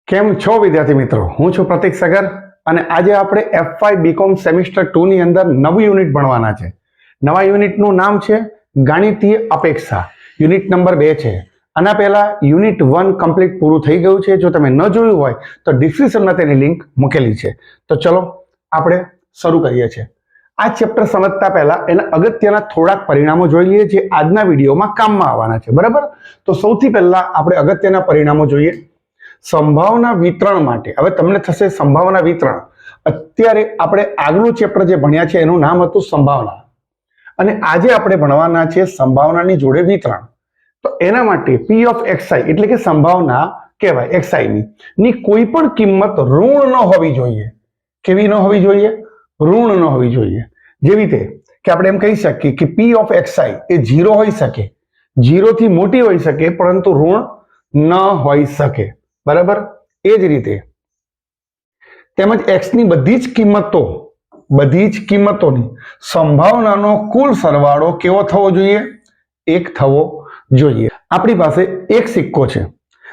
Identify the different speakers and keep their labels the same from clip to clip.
Speaker 1: કેમ છો વિદ્યાર્થી મિત્રો? હું છું પ્રતીક સગર અને આજે આપણે F5 બીકોમ સેમિસ્ટર 2 ની અંદર નવું યુનિટ ભણવાના છે. નવા યુનિટનું નામ છે ગાણિતીય અપેક્ષા. યુનિટ નંબર 2 છે. આના પહેલા યુનિટ 1 કમ્પ્લીટ પૂરું થઈ ગયું છે. જો તમે ન જોયું હોય તો ડિસ્ક્રિપ્શનમાં તેની લિંક મૂકેલી છે. તો ચલો આપણે શરૂ કરીએ છીએ. આ ચેપ્ટર સમજતા પહેલા એના અગત્યના થોડાક પરિણામો જોઈ લઈએ જે આજના વિડીયોમાં કામમાં આવવાના છે. બરાબર? તો સૌથી પહેલા આપણે અગત્યના પરિણામો જોઈએ. સંભાવના વિતરણ માટે. હવે તમને થશે સંભાવના વિતરણ. અત્યારે આપણે આગલું ચેપ્ટર જે ભણ્યા છે એનું નામ હતું સંભાવના અને આજે આપણે ભણવાના છે સંભાવનાની જોડે વિતરણ. તો એના માટે P of xi એટલે કે સંભાવના કહેવાય xi ની કોઈ પણ કિંમત ઋણ ન હોવી જોઈએ. કેવી ન હોવી જોઈએ? ઋણ ન હોવી જોઈએ. જેવી રીતે કે આપણે એમ કહી શકીએ કે P of xi એ 0 હોઈ શકે, 0 થી મોટી હોઈ શકે પરંતુ ઋણ ન હોઈ શકે. બરાબર? એ જ રીતે તેમજ x ની બધી જ કિંમતોની સંભાવનાનો કુલ સરવાળો કેવો થવો જોઈએ? 1 થવો જોઈએ. આપણી પાસે એક સિક્કો છે.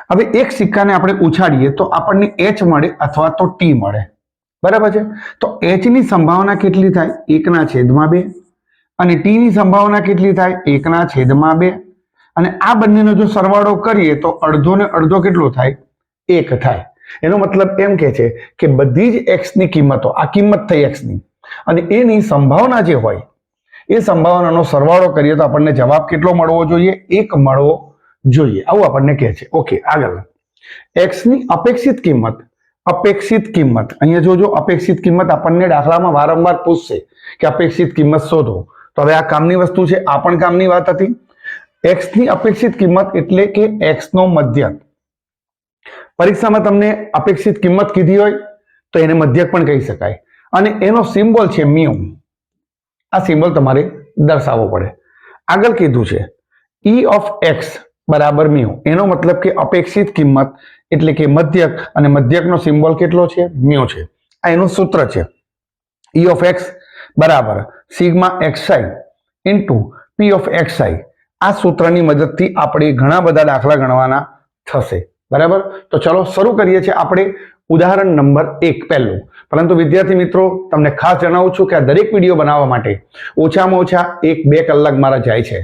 Speaker 1: હવે એક સિક્કાને આપણે ઉછાળીએ તો આપણને h મળે અથવા તો t મળે. બરાબર છે? તો h ની સંભાવના કેટલી થાય? 1/2 અને t ની સંભાવના કેટલી થાય? 1/2 અને આ બંનેનો જો સરવાળો કરીએ તો અડધો ને અડધો કેટલો થાય? 1 થાય. એનો મતલબ એમ કે છે કે બધી જ x ની કિંમતો, આ કિંમત થઈ x ની, અને એની સંભાવના જે હોય એ સંભાવનાનો સરવાળો કરીએ તો આપણને જવાબ કેટલો મળવો જોઈએ? 1 મળવો જોઈએ. આવું આપણને કહે છે. ઓકે, આગળ. x ની અપેક્ષિત કિંમત અહીંયા જોજો, અપેક્ષિત કિંમત આપણને દાખલામાં વારંવાર પૂછશે કે અપેક્ષિત કિંમત શોધો. તો હવે આ કામની વસ્તુ છે, આ પણ કામની વાત હતી. x ની અપેક્ષિત કિંમત એટલે કે x નો મધ્યક. પરીક્ષામાં તમને અપેક્ષિત કિંમત કીધી હોય તો એને મધ્યક પણ કહી શકાય અને એનો સિમ્બોલ છે મ્યુ. આ સિમ્બોલ તમારે દર્શાવવો પડે. આગળ કીધું છે E of x બરાબર મ્યુ. એનો મતલબ કે અપેક્ષિત કિંમત એટલે કે મધ્યક, અને મધ્યકનો સિમ્બોલ કેટલો છે? મ્યુ છે. આ એનું સૂત્ર છે. E of x બરાબર sigma xi into P of xi. આ સૂત્રની મદદથી આપણે ઘણા બધા દાખલા ગણવાના થશે. બરાબર? તો ચલો શરૂ કરીએ છીએ આપણે ઉદાહરણ નંબર 1 પહેલું. પરંતુ વિદ્યાર્થી મિત્રો, તમને ખાસ જણાવું છું કે આ દરેક વિડીયો બનાવવા માટે ઓછામાં ઓછા 1-2 કલાક મારા જાય છે.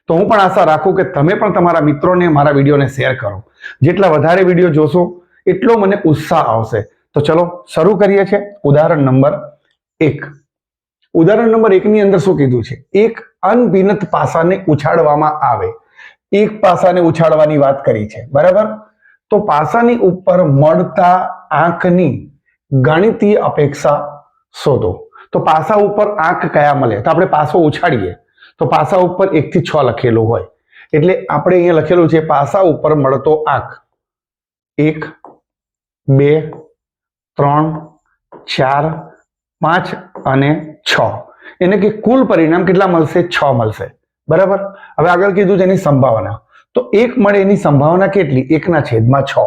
Speaker 1: તો હું પણ આશા રાખું કે તમે પણ તમારા મિત્રોને મારા વિડીયોને શેર કરો. જેટલા વધારે વિડીયો જોશો એટલો મને ઉત્સાહ આવશે. તો ચલો શરૂ કરીએ છીએ ઉદાહરણ નંબર 1. ઉદાહરણ નંબર 1 ની અંદર શું કીધું છે? એક અનભિન્નત પાસાને ઉછાળવામાં આવે. એક પાસાને ઉછાળવાની વાત કરી છે. બરાબર? તો પાસાની ઉપર મળતા આંકની ગાણિતીય અપેક્ષા શોધો. તો પાસા ઉપર આંક કયા મળે? તો આપણે પાસો ઉછાળીએ તો પાસા ઉપર 1 થી 6 લખેલું હોય, એટલે આપણે અહીંયા લખેલું છે પાસા ઉપર મળતો આંક 1, 2, 3, 4, 5 અને 6. એને કે કુલ પરિણામ કેટલા મળશે? 6 મળશે. બરાબર? હવે આગળ કીધું છે એની સંભાવના. તો 1 મળે એની સંભાવના કેટલી? 1/6.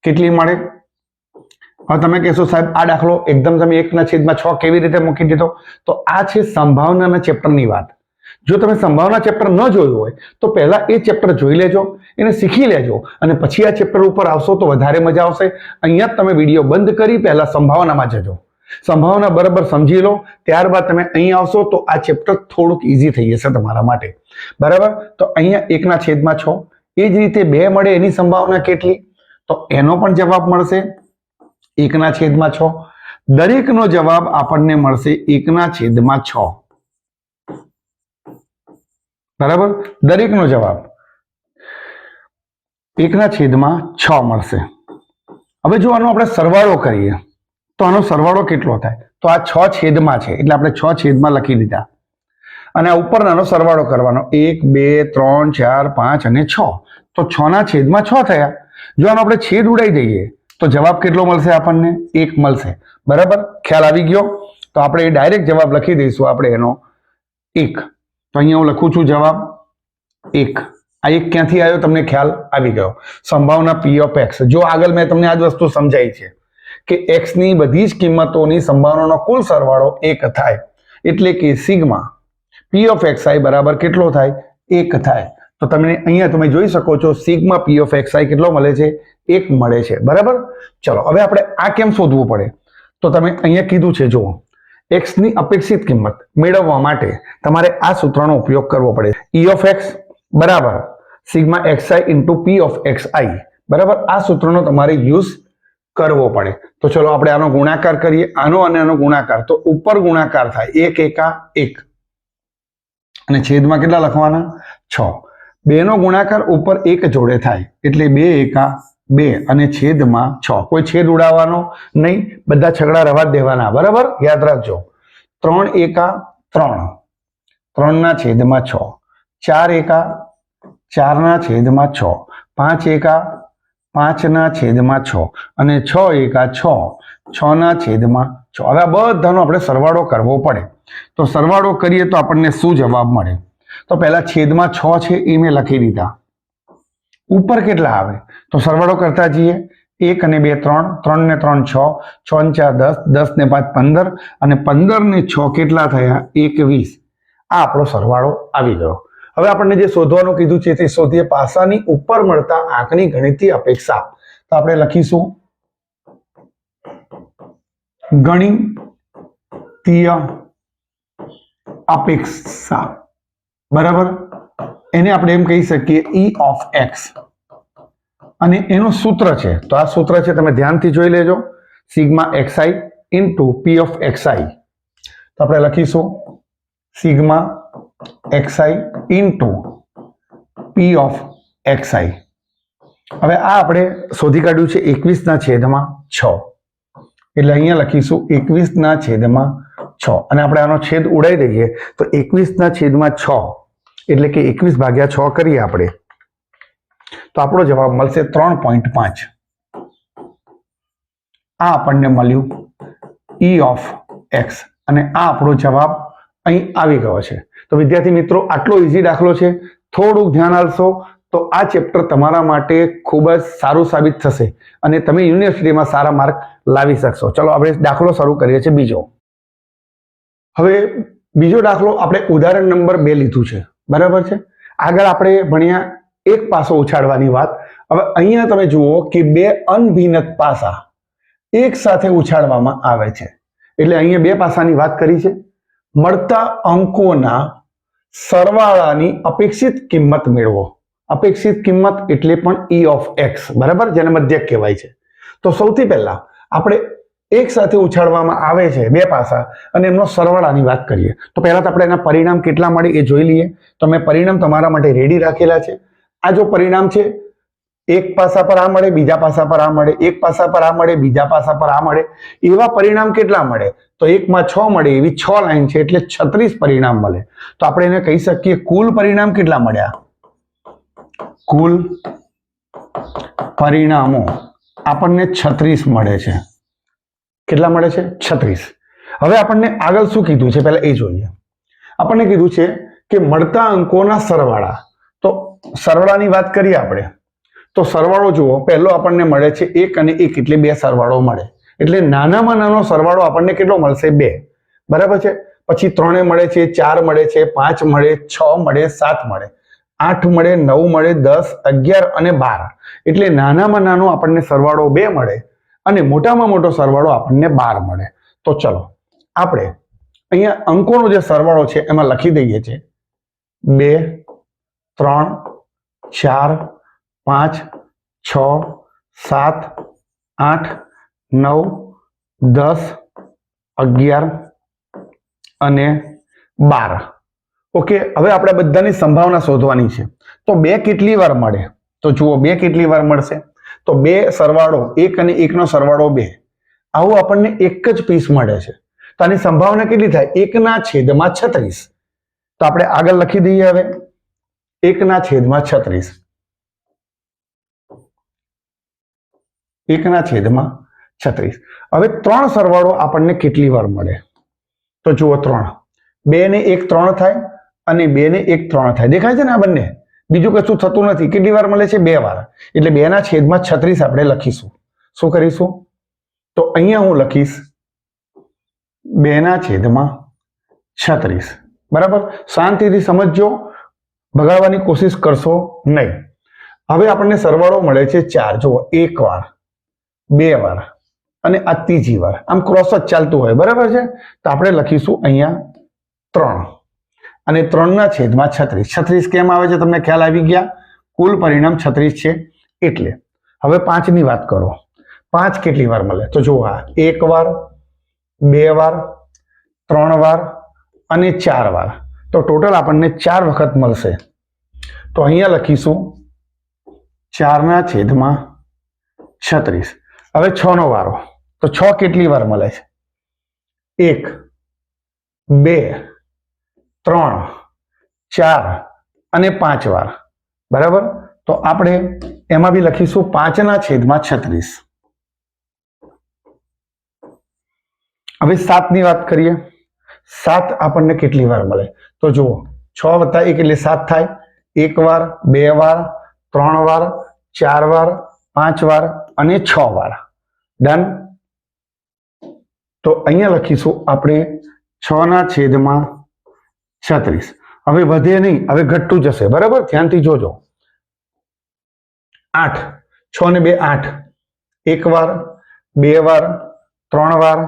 Speaker 1: કેટલી મળે? હવે તમે કહેશો સાહેબ આ દાખલો એકદમ તમે 1/6 કેવી રીતે મૂકી દીધો? તો આ છે સંભાવનાના ચેપ્ટરની વાત. જો તમે સંભાવના ચેપ્ટર ન જોયું હોય તો પહેલા એ ચેપ્ટર જોઈ લેજો, એને શીખી લેજો અને પછી આ ચેપ્ટર ઉપર આવશો તો વધારે મજા આવશે. અહીંયા જ તમે વિડીયો બંધ કરી પહેલા સંભાવનામાં જજો. સંભાવના બરાબર સમજી લો, ત્યારબાદ તમે અહીં આવશો તો આ ચેપ્ટર થોડુંક ઈઝી થઈ જશે તમારા માટે. બરાબર? તો અહીંયા 1/6. એ જ રીતે 2 મળે એની સંભાવના કેટલી? તો એનો પણ જવાબ મળશે 1/6. દરેકનો જવાબ આપણને મળશે 1/6. બરાબર? દરેકનો જવાબ 1/6 મળશે. હવે જો આનો આપણે સરવાળો કરીએ તો આનો સરવાળો કેટલો થાય? તો આ 6 છેદમાં છે એટલે આપણે 6 છેદમાં લખી દીધા અને આ ઉપરનાનો સરવાળો કરવાનો 1, 2, 3, 4, 5 અને 6. તો 6/6 થયા. જો આનો આપણે છેદ ઉડાઈ દઈએ તો જવાબ કેટલો મળશે? આપણને 1 મળશે. બરાબર? ખ્યાલ આવી ગયો? તો આપણે ડાયરેક્ટ જવાબ લખી દઈશું આપણે એનો 1. તો અહીંયા હું લખું છું જવાબ 1. આ 1 ક્યાંથી આવ્યો? તમને ખ્યાલ આવી ગયો. સંભાવના P of x. જો આગળ મેં તમને આ જ વસ્તુ સમજાવી છે કે x ની બધી જ કિંમતોની સંભાવનાનો કુલ સરવાળો 1 થાય, એટલે કે સિગ્મા P of xi બરાબર કેટલો થાય? 1 થાય. તો તમને અહીંયા તમે જોઈ શકો છો સિગ્મા પી ઓફ એક્સ આઈ કેટલો મળે છે? 1 મળે છે. બરાબર. ચલો હવે આપણે આ કેમ શોધવું પડે? તો તમે અહીંયા કીધું છે જુઓ, x ની અપેક્ષિત કિંમત મેળવવા માટે તમારે આ સૂત્રનો ઉપયોગ કરવો પડે. E ઓફ x બરાબર sigma xi into P of xi બરાબર. આ સૂત્રનો તમારે યુઝ કરવો પડે. તો ચલો આપણે આનો ગુણાકાર કરીએ. આનો અને આનો ગુણાકાર, તો ઉપર ગુણાકાર થાય 1 એકા 1 અને છેદમાં કેટલા લખવાના? 6. 2 નો ગુણાકાર ઉપર 1 જોડે થાય એટલે 2 એકા 2 અને છેદમાં 6. કોઈ છેદ ઉડાવવાનો નહીં, બધા છગડા રવા દેવાના. બરાબર, યાદ રાખજો. 3 એકા 3, 3 ના છેદમાં 6, 4 એકા 4 ના છેદમાં 6, 5 એકા 5 ના છેદમાં 6 અને 6 એકા 6, 6 ના છેદમાં 6. હવે આ બધાનો આપણે સરવાળો કરવો પડે. તો સરવાળો કરીએ તો આપણને શું જવાબ મળે? તો પહેલા છેદમાં 6 છે એ મેં લખી દીધા. ઉપર કેટલા આવે? તો સરવાળો કરતા જઈએ. 1 અને 2 3, 3 ને 3 6, 6 ને 4 10, 10 ને 5 15 અને 15 ને 6 કેટલા થયા? 21. આ આપણો સરવાળો આવી ગયો. હવે આપણને જે શોધવાનું કીધું છે તે શોધીએ. પાસાની ઉપર મળતા આંકની ગણિતીય અપેક્ષા. તો આપણે લખીશું ગણિતીય અપેક્ષા. બરાબર, એને આપણે એમ કહી શકીએ E ઓફ x અને એનું સૂત્ર છે. તો આ સૂત્ર છે, તમે ધ્યાનથી જોઈ લેજો. Sigma xi into P of xi. તો આપણે લખીશું sigma xi into P of xi. હવે આ આપણે શોધી કાઢ્યું છે 21 ના છેદમાં 6 એટલે અહીંયા લખીશું 21 ના છેદમાં 6 અને આપણે આનો છેદ ઉડાવી દઈએ તો 21 ના છેદમાં 6 એટલે કે 21 ભાગ્યા 6 કરીએ આપણે તો આપણો જવાબ મળશે 3.5. આ આપણને મળ્યું E ઓફ x અને આ આપણો જવાબ અહીં આવી ગયો છે. તો વિદ્યાર્થી મિત્રો, આટલો ઈઝી દાખલો છે. થોડુંક ધ્યાન આપશો તો આ ચેપ્ટર તમારા માટે ખૂબ જ સારું સાબિત થશે અને તમે યુનિવર્સિટીમાં સારા માર્ક લાવી શકશો. ચલો આપણે દાખલો શરૂ કરીએ છીએ બીજો. હવે બીજો દાખલો આપણે ઉદાહરણ નંબર 2 લીધું છે. બરાબર છે. આગળ આપણે ભણ્યા એક પાસો ઉછાળવાની વાત. હવે અહીંયા તમે જુઓ કે 2 અનભિન્ન પાસા એક સાથે ઉછાળવામાં આવે છે એટલે અહીંયા 2 પાસાની વાત કરી છે. મળતા અંકોના સરવાળાની અપેક્ષિત કિંમત મેળવો. અપેક્ષિત કિંમત એટલે પણ E ઓફ x બરાબર, જેને મધ્યક કહેવાય છે. તો સૌથી પહેલા આપણે એક સાથે ઉછાળવામાં આવે છે 2 પાસા અને એમનો સરવાળાની વાત કરીએ. તો પહેલા તો આપણે એના પરિણામ કેટલા મળે એ જોઈ લઈએ. તો મેં પરિણામ તમારા માટે રેડી રાખેલા છે. આ જો પરિણામ છે, એક પાસા પર આ મળે, બીજા પાસા પર આ મળે, એક પાસા પર આ મળે, બીજા પાસા પર આ મળે, એવા પરિણામ કેટલા મળે? તો 1 માં 6 મળે, એવી 6 લાઈન છે એટલે 36 પરિણામ મળે. તો આપણે એને કહી શકીએ કુલ પરિણામ કેટલા મળ્યા? કુલ પરિણામો આપણને 36 મળે છે. કેટલા મળે છે? 36. હવે આપણને આગળ શું કીધું છે પહેલા એ જોઈએ. આપણને કીધું છે કે મળતા અંકોના સરવાળા. તો સરવાળાની વાત કરીએ આપણે તો સરવાળો જુઓ, પહેલો આપણને મળે છે 1 અને 1 એટલે 2 સરવાળો મળે એટલે નાનામાં નાનો સરવાળો આપણને કેટલો મળશે? 2. બરાબર છે. પછી 3 મળે છે, 4 મળે છે, 5 મળે, 6 મળે, 7 મળે, 8 મળે, 9 મળે, 10, 11 અને 12 એટલે નાનામાં નાનો આપણને સરવાળો 2 મળે અને મોટામાં મોટો સરવાળો આપણને 12 મળે. તો ચલો આપણે અહીંયા અંકોનો જે સરવાળો છે એમાં લખી દઈએ છીએ 2 3 4 5 6 7 8 9 10 11 અને 12. ઓકે, હવે આપણે બધાની સંભાવના શોધવાની છે. તો 2 કેટલી વાર મળે? તો જુઓ 2 કેટલી વાર મળશે? તો 2 સરવાળો 1 અને 1 નો સરવાળો 2, આવું આપણને એક જ પીસ મળે છે. તો આની સંભાવના કેટલી થાય? 1 ના છેદમાં 36. તો આપણે આગળ લખી દઈએ. હવે 1 ના છેદમાં 36, 1 ના છેદમાં 36. હવે 3 સરવાળો આપણને કેટલી વાર મળે? તો જુઓ 3, 2 ને 1 3 થાય અને 2 ને 1 3 થાય. દેખાય છે ને આ બંને? બીજું કશું થતું નથી. કેટલી વાર મળે છે? 2 વાર. એટલે 2 ના છેદમાં 36 આપણે લખીશું. શું કરીશું? તો અહીંયા હું લખીશ 2 ના છેદમાં 36. બરાબર, શાંતિથી સમજજો. ભગાડવાની કોશિશ કરશો નહીં. હવે આપણને સરવાળો મળે છે 4. જુઓ, એક વાર, બે વાર અને આ ત્રીજી વાર, આમ ક્રોસ જ ચાલતું હોય, બરાબર છે. તો આપણે લખીશું અહીંયા 3 અને 3/36. 36 કેમ આવે છે તમને ખ્યાલ આવી ગયા? કુલ પરિણામ 36 છે એટલે. હવે 5 ની વાત કરો. 5 કેટલી વાર મળે? તો જુઓ, આ એક વાર, બે વાર, 3 વાર અને 4 વાર. તો ટોટલ આપણને 4 વખત મળશે. તો અહીંયા લખીશું 4/36. હવે 6 નો વારો. તો 6 કેટલી વાર મળે છે? 1, 2, 3, 4 અને 5 વાર, બરાબર. તો આપણે એમાં બી લખીશું 5/36. હવે 7 ની વાત કરીએ. 7 આપણને કેટલી વાર મળે? તો જુઓ, 6 + 1 એટલે 7 થાય. એક વાર, બે વાર, 3 વાર, 4 વાર, 5 વાર અને 6 વાર. ડન. તો અહીંયા લખીશું આપણે 6/36. હવે વધે નહીં, હવે ઘટતું જશે, બરાબર. ધ્યાનથી જોજો. 8, 6 ને 2 8. એક વાર, બે વાર, 3 વાર,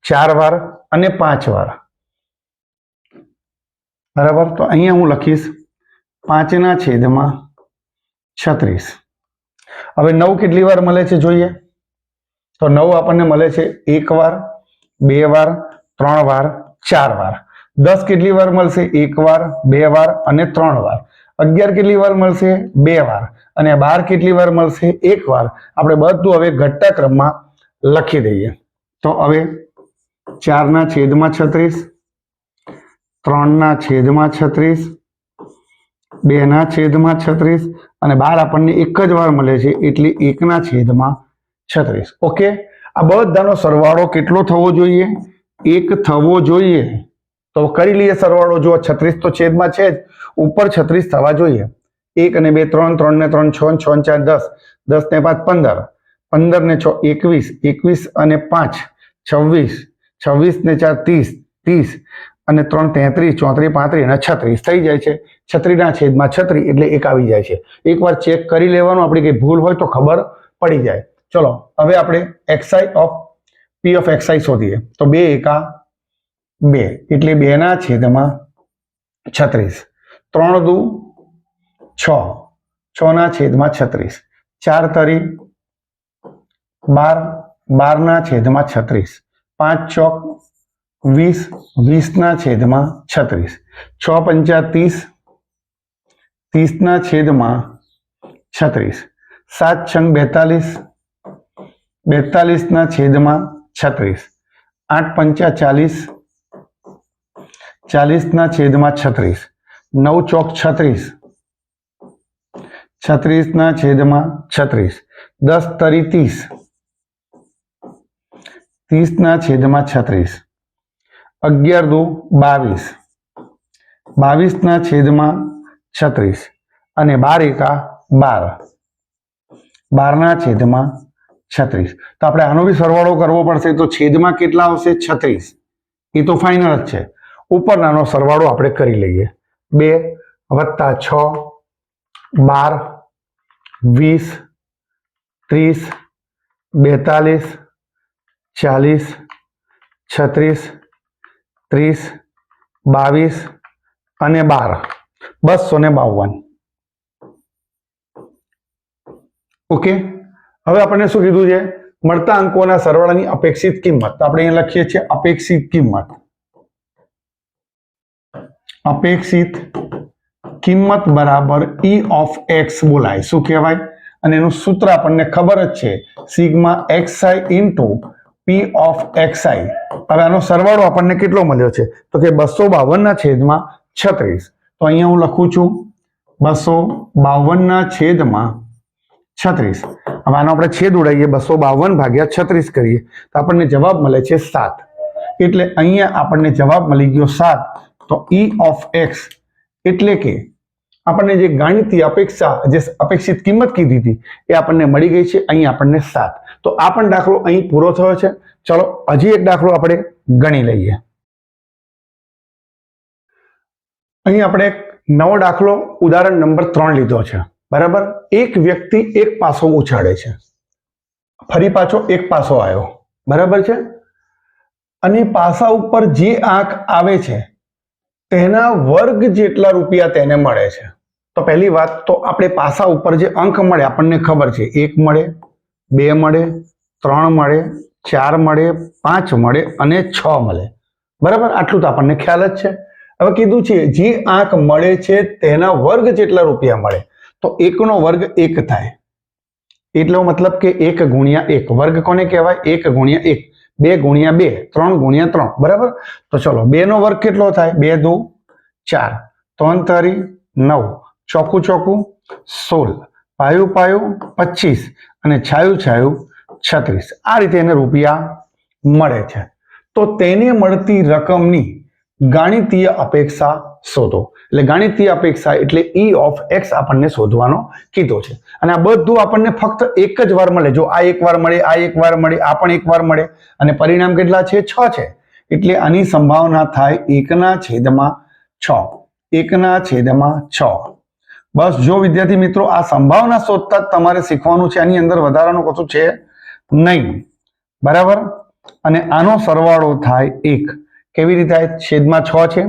Speaker 1: 4 વાર અને 5 વાર, બરાબર. તો અહીંયા હું લખીશ 5/36. હવે 9 કેટલી વાર મળે છે જોઈએ? તો 9 આપણને મળે છે એક વાર, બે વાર, 3 વાર, 4 વાર. 10 કેટલી વાર મળશે? એક વાર, બે વાર અને 3 વાર. 11 કેટલી વાર મળશે? 2 વાર. અને 12 કેટલી વાર મળશે? એક વાર. આપણે બધું હવે ઘટતા ક્રમમાં લખી દઈએ. તો હવે 4/36, 3/36, 2/36 અને 12 આપણને એક જ વાર મળે છે એટલે 1/36. ઓકે. આ બધાનો સરવાળો કેટલો થવો જોઈએ? 1 થવો જોઈએ. તો કરી લઈએ સરવાળો. જો 36 તો છેદમાં છે જ, ઉપર 36 થવા જોઈએ. 1 અને 2 3, 3 ને 3 6, 6 ને 4 10, 10 ને 5 15, 15 ને 6 21, 21 અને 5 26, 26 ને 4 30, 30 અને 3 33, 34 35 અને 36 થઈ જાય છે. 36/36 એટલે 1 આવી જાય છે. એકવાર ચેક કરી લેવાનું, આપણી કઈ ભૂલ હોય તો ખબર પડી જાય. ચલો હવે આપણે xi of p of xi શોધીએ. તો 2 એકા 2 એટલે 2/36. 3 દુ 6, 6/36. 4 તરી 12, 12/36. 5 ચોક 20, 20/36. 6 પંચા 30, 30/36. 7 છંગ 42, 42/36. 8 પંચા 40, 40/36. 9 ચોક 36, 36/36. 10 તરી 30, 30/36. 11 દુ 22, 22/36 અને 12 એકા 12, 12/36. તો આપણે આનો બી સરવાળો કરવો પડશે. તો છેદમાં કેટલા આવશે? 36. એ તો ફાઇનલ જ છે. ઉપરનાનો સરવાળો આપણે કરી લઈએ. 2 + 6, 12, 20, 30, 42, 40, 36, 30, 22 અને 12, 252. ઓકે. હવે આપણને શું કીધું છે? મળતા અંકોના સરવાળાની અપેક્ષિત કિંમત. તો આપણે અહીંયા લખીએ છીએ અપેક્ષિત કિંમત. અપેક્ષિત કિંમત બરાબર E ઓફ x બોલાય. શું કહેવાય? અને એનું સૂત્ર આપણને ખબર જ છે, sigma xi into p of xi. હવે આનો સરવાળો આપણને કેટલો મળ્યો છે? તો કે 252/36. તો અહીંયા હું લખું છું 252/36. હવે આનો આપણે છેદ ઉડાવીએ, 252/36 કરીએ તો આપણને જવાબ મળે છે 7. એટલે અહીંયા આપણને જવાબ મળી ગયો 7. તો E ઓફ x એટલે કે આપણને જે ગાણિતીય અપેક્ષા, જે અપેક્ષિત કિંમત કીધી હતી એ આપણને મળી ગઈ છે. અહીં આપણને 7. તો આ પણ દાખલો અહીં પૂરો થયો છે. ચલો હજી એક દાખલો આપણે ગણી લઈએ. અહીં આપણે નવો દાખલો ઉદાહરણ નંબર 3 લીધો છે, બરાબર. એક વ્યક્તિ એક પાસો ઉછાળે છે, ફરી પાછો એક પાસો આવ્યો, બરાબર છે, અને પાસા ઉપર જે આંક આવે છે તેના વર્ગ જેટલા રૂપિયા તેને મળે છે. તો પહેલી વાત તો આપણે પાસા ઉપર જે અંક મળે આપણને ખબર છે, 1 મળે, 2 મળે, 3 મળે, 4 મળે, 5 મળે અને 6 મળે, બરાબર. આટલું તો આપણને ખ્યાલ જ છે. હવે કીધું છે જે આંક મળે છે તેના વર્ગ જેટલા રૂપિયા મળે, તો 1 નો વર્ગ 1 થાય, એટલો મતલબ કે 1 ગુણ્યા 1 વર્ગ કોને કહેવાય? 1 ગુણ્યા 1, 2 ગુણ્યા 2, 3 ગુણ્યા 3, બરાબર. તો ચલો 2 નો વર્ગ કેટલો થાય? 2 દુ 4, 3 તારી 9, ચોકું ચોકું 16, પાયું પાયું 25 અને છાયું છાયું 36. આ રીતે એને રૂપિયા મળે છે. તો તેને મળતી રકમની ગાણિતીય અપેક્ષા શોધો. એટલે ગાણિતીય અપેક્ષા એટલે E of X આપણને શોધવાનો કીધો છે. અને આ બધું આપણને ફક્ત એક જ વાર મળે. જો આ એક વાર મળે, આ એક વાર મળે, આ પણ એક વાર મળે, અને પરિણામ કેટલા છે? 6 છે. એટલે આની સંભાવના થાય 1/6. 1/6. બસ જો વિદ્યાર્થી મિત્રો, આ સંભાવના શોધતા જ તમારે શીખવાનું છે. આની અંદર વધારાનું કશું છે નહીં, બરાબર. અને આનો સરવાળો થાય 1. કેવી રીતે થાય? છેદમાં 6 છે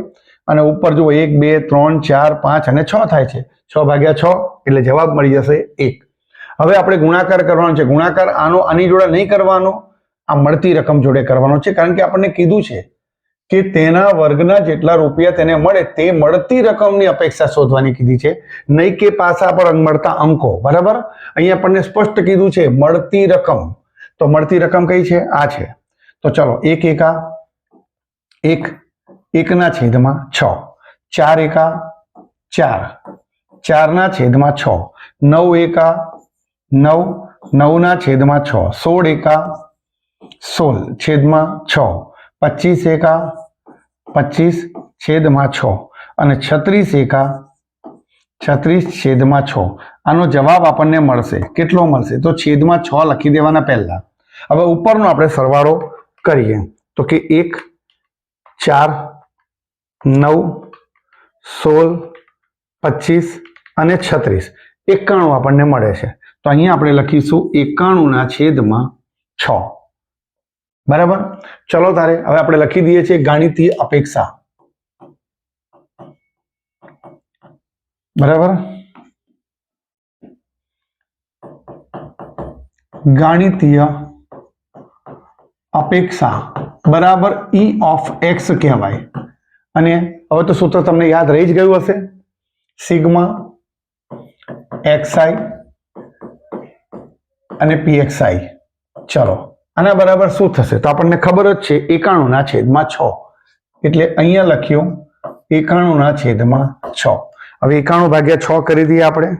Speaker 1: અને ઉપર જુઓ 1, 2, 3, 4, 5 અને 6 થાય છે. 6/6 એટલે જવાબ મળી જશે 1. હવે આપણે ગુણાકાર કરવાનો છે. ગુણાકાર આની જોડે નહીં કરવાનો, આ મળતી રકમ જોડે કરવાનો છે, કારણ કે આપણને કીધું છે કે તેના વર્ગના જેટલા રૂપિયા તેને મળે તે મળતી રકમની અપેક્ષા શોધવાની કીધી છે, નહીં કે પાસા પર મળતા અંકો, બરાબર. અહીંયા આપણને સ્પષ્ટ કીધું છે મળતી રકમ. તો મળતી રકમ કઈ છે? આ છે. તો ચલો 1 એકા 1, 1/6, 4 એકા 4, 4/6, 9 એકા 9, 9/6, 16 એકા 16/6, 25 એકા 25/6 અને 36 એકા 36/6. આનો જવાબ આપણને મળશે. કેટલો મળશે? તો છેદમાં 6 લખી દેવાના પહેલા. હવે ઉપરનો આપણે સરવાળો કરીએ તો કે 1, 4, 9, 16, 25 અને 36, 91 આપણને મળે છે. તો અહીંયા આપણે લખીશું 91/6, બરાબર. ચલો તારે હવે આપણે લખી દઈએ છીએ ગાણિતીય અપેક્ષા, બરાબર. ગાણિતીય અપેક્ષા બરાબર E of X કહેવાય. અને હવે તો સૂત્ર તમને યાદ રહી જ ગયું હશે, સિગ્મા xi અને pxi. ચલો આના બરાબર શું થશે? તો આપણને ખબર જ છે 91/6. એટલે અહીંયા લખ્યું 91/6. હવે 91/6 કરી દઈએ આપણે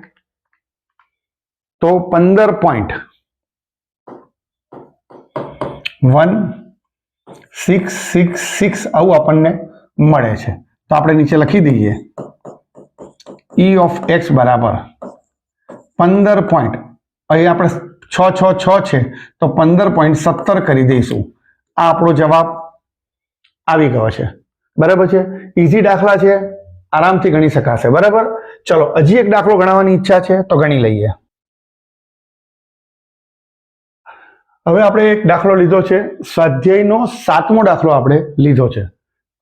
Speaker 1: તો 15.1666 આવું આપણને મળે છે. તો આપણે નીચે લખી દઈએ E of X બરાબર 15 પોઈન્ટ, અહીં આપણે 6, 6, 6 છે તો 15.17 કરી દઈશું. આ આપણો જવાબ આવી ગયો છે, બરાબર છે. ઈઝી દાખલા છે, આરામથી ગણી શકાશે, બરાબર. ચલો હજી એક દાખલો ગણવાની ઈચ્છા છે તો ગણી લઈએ. હવે આપણે એક દાખલો લીધો છે, સ્વાધ્યાયનો 7મો દાખલો આપણે લીધો છે.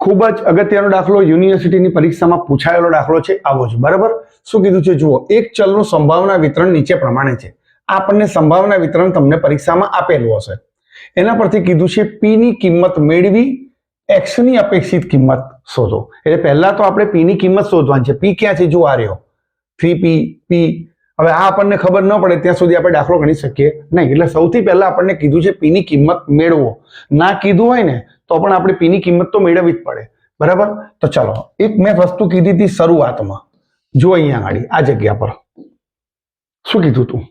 Speaker 1: ખૂબ જ અગત્યનો દાખલો, યુનિવર્સિટીની પરીક્ષામાં પૂછાયેલો દાખલો છે આવો જ, બરાબર. શું કીધું છે જુઓ, એક ચલનું સંભાવના વિતરણ નીચે પ્રમાણે છે. આપણને સંભાવના વિતરણ તમને પરીક્ષામાં આપેલું હશે. એના પરથી કીધું છે P ની કિંમત મેળવી X ની અપેક્ષિત કિંમત શોધો. એટલે પહેલા તો આપણે P ની કિંમત શોધવાની છે. P ક્યાં છે? જો આ રહ્યો 3P, P. હવે આ આપણને ખબર ન પડે ત્યાં સુધી આપણે દાખલો ગણી શકીએ નહીં. એટલે સૌથી પહેલા આપણને કીધું છે P ની કિંમત મેળવો. ના કીધું હોય ને તો પણ આપણે P ની કિંમત તો મેળવવી જ પડે, બરાબર. તો ચલો એક મેં વસ્તુ કીધી હતી શરૂઆતમાં, જો અહીંયા આગળ આ જગ્યા પર શું કીધું તું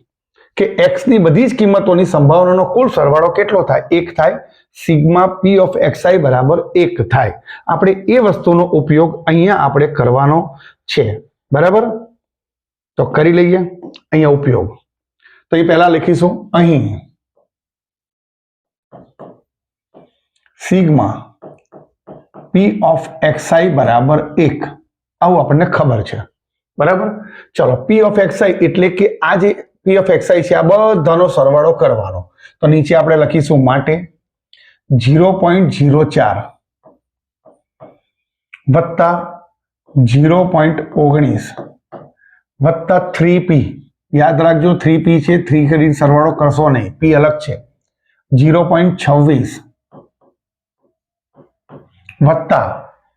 Speaker 1: કે X ની બધી જ કિંમતોની સંભાવનાનો કુલ સરવાળો કેટલો થાય? 1 થાય. સિગ્મા P of xi બરાબર 1 થાય. આપણે એ વસ્તુનો ઉપયોગ અહીંયા આપણે કરવાનો છે, બરાબર. તો કરી લઈએ અહીંયા ઉપયોગ. તો એ પહેલા લખીશું અહીં સિગ્મા P of xi બરાબર 1 આવું આપણને ખબર છે, બરાબર. ચલો, પી ઓફ એક્સઆઈ એટલે કે આ જે પી ઓફ એક્સઆઈ છે આ બધાનો સરવાળો કરવાનો. તો નીચે આપણે લખીશું માટે 0.04 વત્તા 0.19 વત્તા 3p. યાદ રાખજો 3p છે, 3 કરીને સરવાળો કરશો નહીં, p અલગ છે. 0.26 વત્તા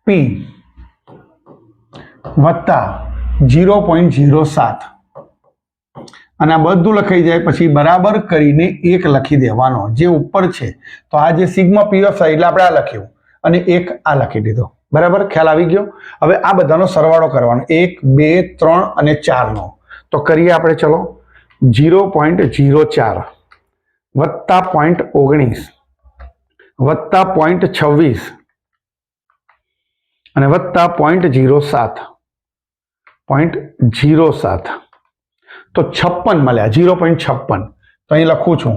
Speaker 1: p વત્તા 0.07 અને આ બધું લખાઈ જાય પછી બરાબર કરીને 1 લખી દેવાનો જે ઉપર છે. તો આ જે સિગ્મા પી ઓફ એટલે આપણે આ લખ્યું અને 1 આ લખી દીધો, બરાબર. ખ્યાલ આવી ગયો. હવે આ બધાનો સરવાળો કરવાનો 1 2 3 અને 4 નો. તો કરીએ આપણે. ચલો, 0.04 વત્તા 0.19 વત્તા 0.26 અને વત્તા 0.07 તો 56 મળ્યા. 0.56 તો અહીં લખું છું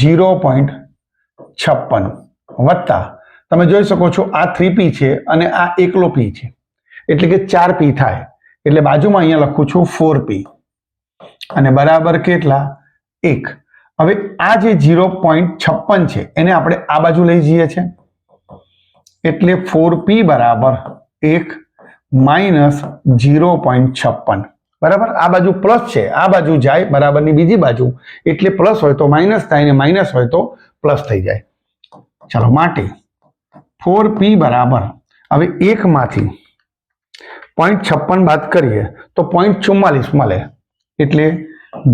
Speaker 1: 0.56 વત્તા તમે જોઈ શકો છો આ 3p છે અને આ એકલો p છે એટલે કે 4p થાય. એટલે બાજુમાં અહીંયા લખું છું 4p અને બરાબર કેટલા 1. હવે આ જે 0.56 છે એને આપણે આ બાજુ લઈ જઈએ છીએ એટલે 4p બરાબર 1 માઇનસ 0.56, બરાબર. આ બાજુ પ્લસ છે, આ બાજુ જાય બરાબરની બીજી બાજુ એટલે પ્લસ હોય તો માઇનસ થાય ને માઇનસ હોય તો પ્લસ થઈ જાય. ચાલો, માટે 4p બરાબર હવે 1 માંથી 0.56 બાદ કરીએ તો 0.44 મળે એટલે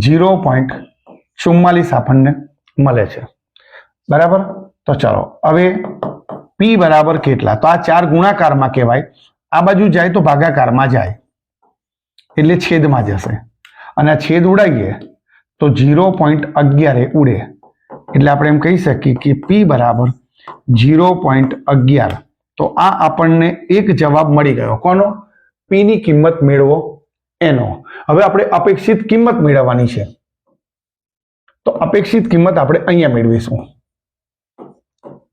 Speaker 1: 0.44 આપણને મળે છે, બરાબર. તો ચાલો હવે p બરાબર કેટલા? તો આ 4 ગુણાકારમાં કહેવાય, આ બાજુ જાય તો ભાગાકારમાં જાય એટલે છેદમાં જશે અને આ છેદ ઉડાવીએ તો 0.11 ઉડે એટલે આપણે એમ કહી શકીએ કે p બરાબર 0.11. તો આ આપણને એક જવાબ મળી ગયો. કોનો? p ની કિંમત મેળવો એનો. હવે આપણે અપેક્ષિત કિંમત મેળવવાની છે તો અપેક્ષિત કિંમત આપણે અહીંયા મેળવીશું.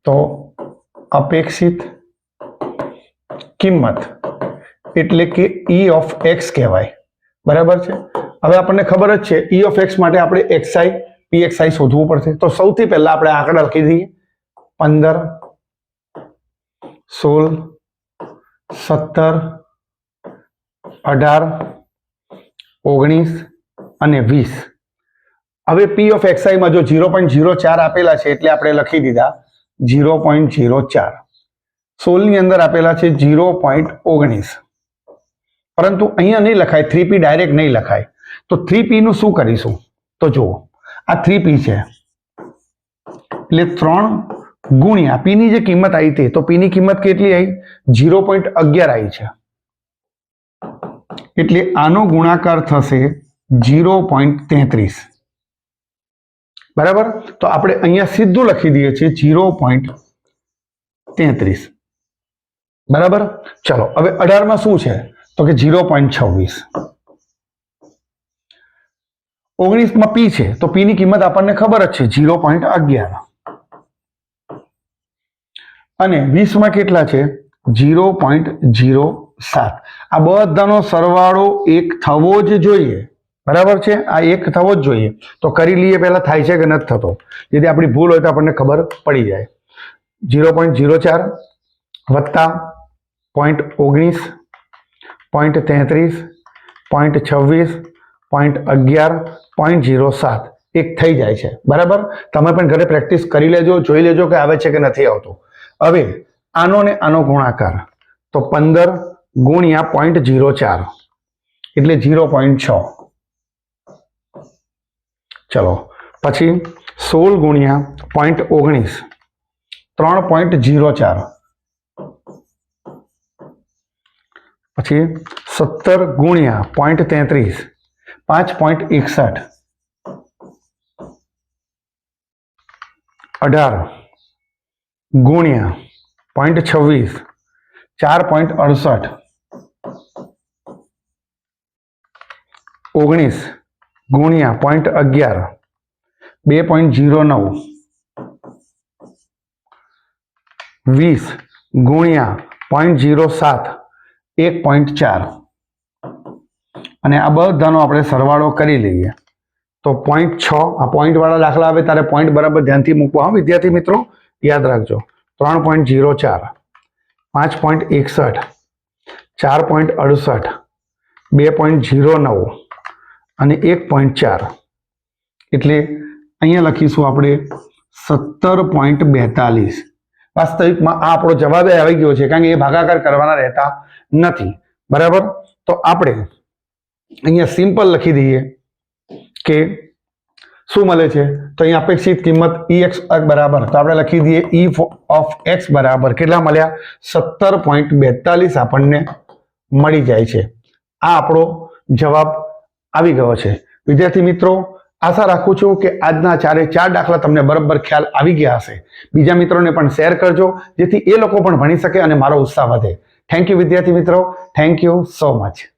Speaker 1: તો અપેક્ષિત કિંમત એટલે કે e ઓફ x કહેવાય, બરાબર છે. હવે આપણને ખબર જ છે e ઓફ x માટે આપણે xi pxi શોધવું પડશે. તો સૌથી પહેલા આપણે આંકડા લખી દઈએ 15 16 17 18 19 અને 20. હવે p ઓફ xi માં જો 0.04 આપેલા છે એટલે આપણે લખી દીધા 0.04. 16 ની અંદર આપેલા છે 0.19, પરંતુ અહીંયા નહીં લખાય, 3p ડાયરેક્ટ નહીં લખાય. તો 3p નું શું કરીશું? તો જુઓ, આ 3p છે એટલે 3 ગુણ્યા p ની જે કિંમત આવી હતી, તો p ની કિંમત કેટલી આવી? 0.11 આવી છે એટલે આનો ગુણાકાર થશે 0.33, બરાબર. તો આપણે અહીંયા સીધું લખી દઈએ છીએ 0.33, બરાબર. ચલો, હવે 18 માં શું છે? તો કે 0.26. 19 માં p છે તો p ની કિંમત આપણને ખબર જ છે 0.11 અને 20 માં કેટલા છે? 0.07. આ બધાનો સરવાળો 1 થવો જ જોઈએ, બરાબર છે. આ 1 થવો જ જોઈએ. તો કરી લઈએ પહેલા, થાય છે કે નથી થતો, જેથી આપણી ભૂલ હોય તો આપણને ખબર પડી જાય. 0.04 વત્તા 0.19 0.33 0.26 0.11 0.07 એક થઈ જાય છે, બરાબર. તમે પણ ઘરે પ્રેક્ટિસ કરી લેજો, જોઈ લેજો કે આવે છે કે નથી આવતું. હવે આનો ને આનો ગુણાકાર તો 15 ગુણ્યા 0.04 એટલે 0.6. ચલો, પછી 16 ગુણ્યા 0.19 3.04, પછી 17 ગુણ્યા 0.33 5.61, 18 ગુણ્યા 0.26 4.68, 19 ગુણ્યા 0.11 2.09, 20 ગુણ્યા 0.07 1.4 અને આ બધાનો આપણે સરવાળો કરી લઈએ તો 0.6 આ પોઈન્ટ વાળા દાખલા આવે ત્યારે પોઈન્ટ બરાબર ધ્યાનથી મૂકવા હા વિદ્યાર્થી મિત્રો, યાદ રાખજો. 3.04, 5.61, 4.68, 2.09 અને 1.4 એટલે અહીંયા લખીશું આપણે 17.42. વાસ્તવિકમાં આ આપણો જવાબ આવી ગયો છે કારણ કે એ ભાગાકાર કરવાના રહેતા નથી. બરાબર, તો આપણે અહીંયા સિમ્પલ લખી દઈએ કે શું મળે છે. તો અહીંયા અપેક્ષિત કિંમત ex બરાબર, તો આપણે લખી દઈએ e of x બરાબર કેટલા મળ્યા? 17.42 આપણને મળી જાય છે. આ આપણો જવાબ આવી ગયો છે. વિદ્યાર્થી મિત્રો, આશા રાખું છું કે આજના 4 દાખલા તમને બરાબર ખ્યાલ આવી ગયા હશે. બીજા મિત્રોને પણ શેર કરજો જેથી એ લોકો પણ ભણી શકે અને મારો ઉત્સાહ વધે. થેન્ક યુ વિદ્યાર્થી મિત્રો, થેન્ક યુ સો મચ.